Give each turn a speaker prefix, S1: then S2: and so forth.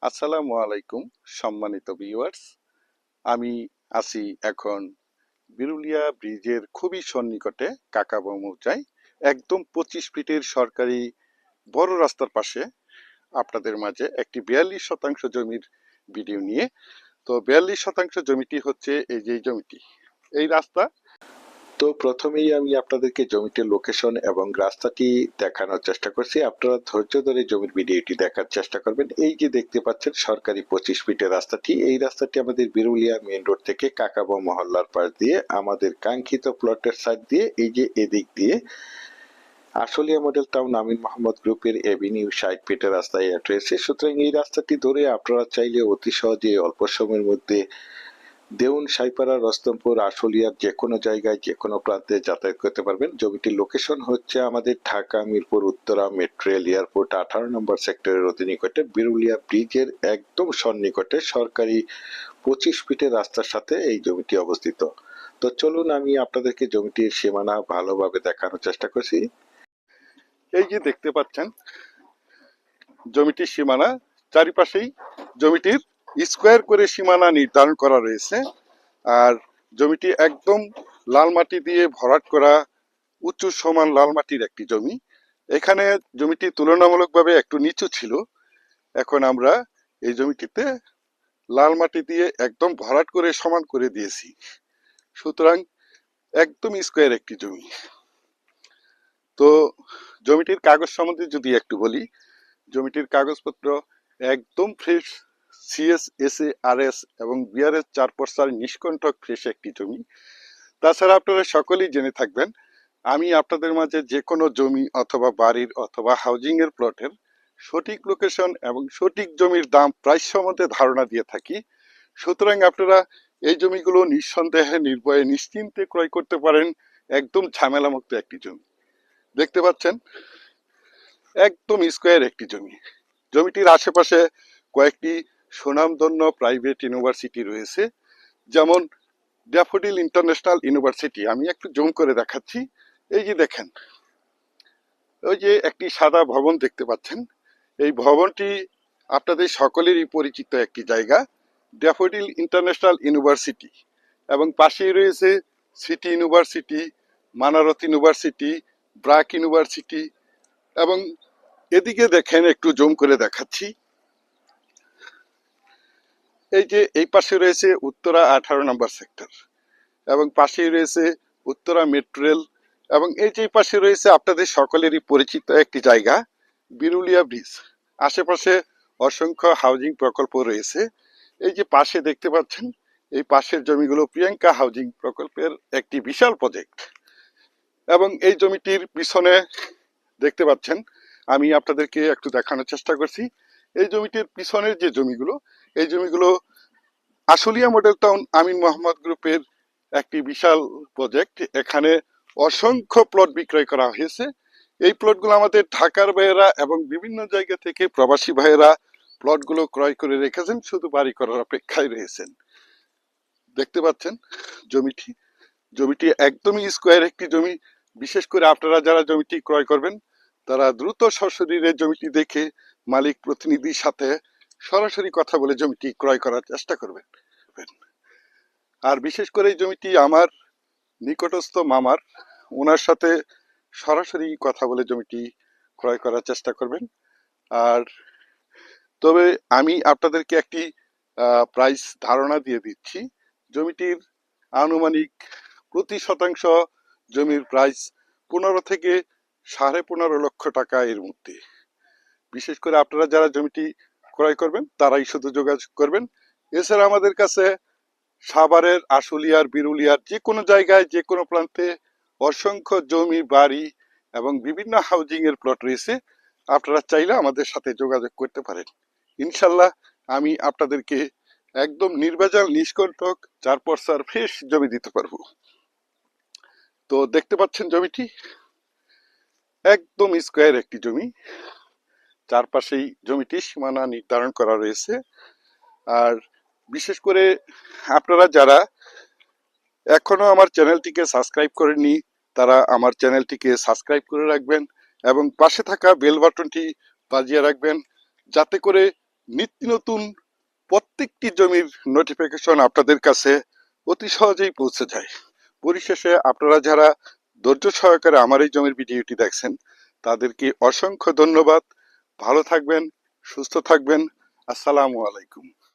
S1: আসসালামু আলাইকুম সম্মানিত ভিউয়ার্স। আমি আছি এখন বিরুলিয়া ব্রিজের খুবই সন্নিকটে কাকাবো মৌজায়, একদম 25 ফিটের সরকারি বড় রাস্তার পাশে আপনাদের মাঝে একটি 42 শতাংশ জমির ভিডিও নিয়ে। তো 42 শতাংশ জমিটি হচ্ছে এই যে এই জমিটি, এই রাস্তা। তো প্রথমেই আমি আপনাদেরকে জমিটির লোকেশন এবং রাস্তাটি দেখানোর চেষ্টা করছি, আপনারা ধৈর্য ধরে জমির ভিডিওটি দেখার চেষ্টা করবেন। এই যে দেখতে পাচ্ছেন সরকারি 25 ফিটের রাস্তাটি, এই রাস্তাটি আমাদের বিরুলিয়া মেইন রোড থেকে কাকাবো মহল্লার পাশ দিয়ে আমাদের কাঙ্ক্ষিত প্লটের সাইড দিয়ে এই যে এদিক দিয়ে আশুলিয়া মডেল টাউন আমিন মোহাম্মদ গ্রুপের এভিনিউ 60 ফিটের রাস্তায় অ্যাড রয়েছে। সুতরাং এই রাস্তাটি ধরে আপনারা চাইলে অতি সহজে অল্প সময়ের মধ্যে দেউন, সাইপাড়া, রস্তমপুর, আশুলিয়ার যে কোনো জায়গায় যে কোনো প্রান্তে যাতায়াত করতে পারবেন। জমিটির লোকেশন হচ্ছে আমাদের Dhaka Mirpur Uttara metro rail airport 18 নম্বর সেক্টরের অতি নিকটে বিরুলিয়া ব্রিজের একদম সন্নিকটে সরকারি 25 ফিটের রাস্তার সাথে এই জমিটি অবস্থিত। তো চলুন আমি আপনাদেরকে জমিটির সীমানা ভালোভাবে দেখানোর চেষ্টা করছি। এই যে দেখতে পাচ্ছেন জমিটির সীমানা, চারিপাশেই জমিটির স্কোয়ার করে সীমানা নির্ধারণ করা রয়েছে। আর জমিটি একদম লাল মাটি দিয়ে ভরাট করা উঁচু সমান লাল মাটির একটি জমি। এখানে জমিটি তুলনামূলকভাবে একটু নিচু ছিল, এখন আমরা এই জমিটিতে লাল মাটি দিয়ে একদম ভরাট করে সমান করে দিয়েছি। সুতরাং একদম স্কোয়ার একটি জমি। তো জমিটির কাগজ সম্বন্ধে যদি একটু বলি, জমিটির কাগজপত্র একদম ফ্রেশ, সিএস, এসএ, আরএস এবং বিআরএস 4 পর্সার নিষ্কণ্টক ফ্রেশ একটি জমি। তাছাড়া আপনারা সকলেই জেনে থাকবেন, আমি আপনাদের মাঝে যে কোনো জমি অথবা বাড়ির অথবা হাউজিং এর প্লটের সঠিক লোকেশন এবং সঠিক জমির দাম প্রাইস সম্বন্ধে ধারণা দিয়ে থাকি। সুতরাং আপনারা এই জমিগুলো নিঃসন্দেহে নির্ভয়ে নিশ্চিন্তে ক্রয় করতে পারেন। একদম ঝামেলামুক্ত একটি জমি দেখতে পাচ্ছেন, একদম স্কোয়ার একটি জমি। জমিটির আশেপাশে কয়েকটি সুনামধন্য প্রাইভেট ইউনিভার্সিটি রয়েছে, যেমন ড্যাফোডিল ইন্টারন্যাশনাল ইউনিভার্সিটি। আমি একটু জুম করে দেখাচ্ছি। এই যে দেখেন, ওই যে একটি সাদা ভবন দেখতে পাচ্ছেন, এই ভবনটি আপনাদের সকলেরই পরিচিত একটি জায়গা, ড্যাফোডিল ইন্টারন্যাশনাল ইউনিভার্সিটি। এবং পাশেই রয়েছে city university, Manarat university, BRAC university. এবং এদিকে দেখেন, একটু জুম করে দেখাচ্ছি, এই যে এই পাশে রয়েছে উত্তরা 18 নম্বর সেক্টর এবং পাশেই রয়েছে উত্তরা মেট্রো রেল। এবং এই যে পাশে রয়েছে আপনাদের সকলেরই পরিচিত একটি জায়গা, বিরুলিয়া ব্রিজ। আশেপাশে অসংখ্য হাউজিং প্রকল্প রয়েছে। এই যে পাশে দেখতে পাচ্ছেন, এই পাশের জমিগুলো প্রিয়াঙ্কা হাউজিং প্রকল্পের একটি বিশাল প্রজেক্ট। এবং এই জমিটির পিছনে দেখতে পাচ্ছেন, আমি আপনাদেরকে একটু দেখানোর চেষ্টা করছি, এই জমিটির পিছনের যে জমিগুলো, এই জমিগুলো আশুলিয়া মডেল টাউন আমিন মোহাম্মদ গ্রুপের একটি বিশাল প্রজেক্ট। এখানে অসংখ্য প্লট বিক্রয় করা হয়েছে। এই প্লটগুলো আমাদের ঢাকার ভাইয়েরা এবং বিভিন্ন জায়গা থেকে প্রবাসী ভাইয়েরা প্লটগুলো ক্রয় করে রেখেছেন, শুধু বাড়ি করার অপেক্ষায় রয়েছেন। দেখতে পাচ্ছেন জমিটি, জমিটি একদমই স্কোয়ার একটি জমি। বিশেষ করে আপনারা যারা জমিটি ক্রয় করবেন, তারা দ্রুত সশরীরে জমিটি দেখে মালিক প্রতিনিধির সাথে সরাসরি কথা বলে জমিটি ক্রয় করার চেষ্টা করবেন। আর বিশেষ করে এই জমিটি আমার নিকটস্থ মামার, ওনার সাথে সরাসরি কথা বলে জমিটি ক্রয় করার চেষ্টা করবেন। আর তবে আমি আপনাদেরকে একটি প্রাইস ধারণা দিয়ে দিচ্ছি। জমিটির আনুমানিক প্রতি শতাংশ জমির প্রাইস 15 থেকে 15.5 লক্ষ টাকা এর মধ্যে। বিশেষ করে আপনারা যারা জমিটি ক্রয় করবেন তারাই শুধু যোগাযোগ করবেন। এছাড়া আমাদের কাছে সাভারের, আশুলিয়ার, বিরুলিয়ার যে কোনো জায়গায় যে কোনো প্রান্তে অসংখ্য জমি, বাড়ি এবং বিভিন্ন হাউজিং এর প্লট রয়েছে। আপনারা চাইলে আমাদের সাথে যোগাযোগ করতে পারেন। ইনশাল্লাহ আমি আপনাদেরকে একদম নির্ভেজাল নিষ্কণ্টক 4 পর্সার ফ্রেশ জমি দিতে পারবো। তো দেখতে পাচ্ছেন জমিটি একদম স্কোয়ার একটি জমি, চারপাশেই জমিটির সীমানা নির্ধারণ করা রয়েছে। আর বিশেষ করে আপনারা যারা এখনো আমার চ্যানেলটিকে সাবস্ক্রাইব করেননি, তারা আমার চ্যানেলটিকে সাবস্ক্রাইব করে রাখবেন এবং পাশে থাকা বেল বাটনটি বাজিয়ে রাখবেন, যাতে করে নিত্য নতুন প্রত্যেকটি জমির নোটিফিকেশন আপনাদের কাছে অতি সহজেই পৌঁছে যায়। পরিশেষে আপনারা যারা ধৈর্য সহকারে আমার এই জমির ভিডিওটি দেখছেন তাদেরকে অসংখ্য ধন্যবাদ। ভালো থাকবেন, সুস্থ থাকবেন। আসসালামু আলাইকুম।